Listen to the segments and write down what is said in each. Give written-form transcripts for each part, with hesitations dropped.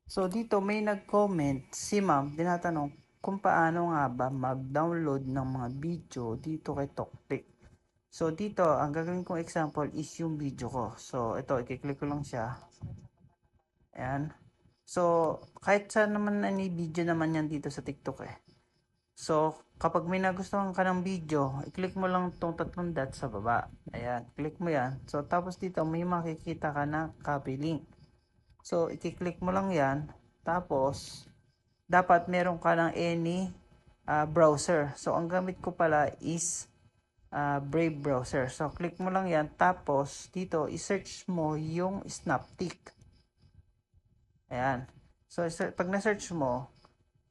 So dito may nag-comment, si ma'am, tinatanong kung paano nga ba mag-download ng mga video dito kay Toktik. So dito, ang gagawin kong example is yung video ko. So ito, i-click ko lang siya. Ayan. So kahit saan naman any video naman yan dito sa TikTok eh. So kapag may nagustuhan ka ng video, i-click mo lang tong tatlong dots sa baba. Ayan, click mo yan. So tapos dito may makikita ka na copy link. So i-click mo lang yan. Tapos dapat meron ka ng any browser. So ang gamit ko pala is Brave browser. So click mo lang yan. Tapos dito i-search mo yung Snaptik. Ayan. So pag na-search mo,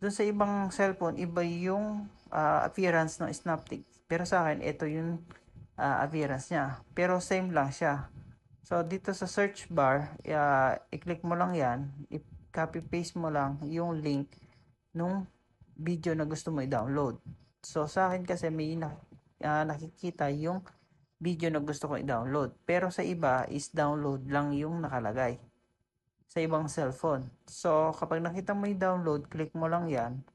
dun sa ibang cellphone, iba yung appearance ng Snaptik. Pero sa akin, ito yung appearance niya. Pero same lang siya. So dito sa search bar, i-click mo lang yan. I-copy paste mo lang yung link nung video na gusto mo i-download. So sa akin kasi may nakikita yung video na gusto ko i-download. Pero sa iba is download lang yung nakalagay sa ibang cellphone. So kapag nakita mo yung download, click mo lang yan.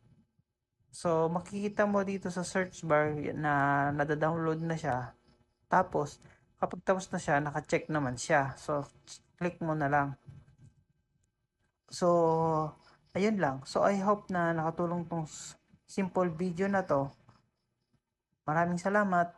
So makikita mo dito sa search bar na nada-download na siya. Tapos kapag tapos na siya, naka-check naman siya. So click mo na lang. So ayun lang. So I hope na nakatulong tong simple video na to. Maraming salamat.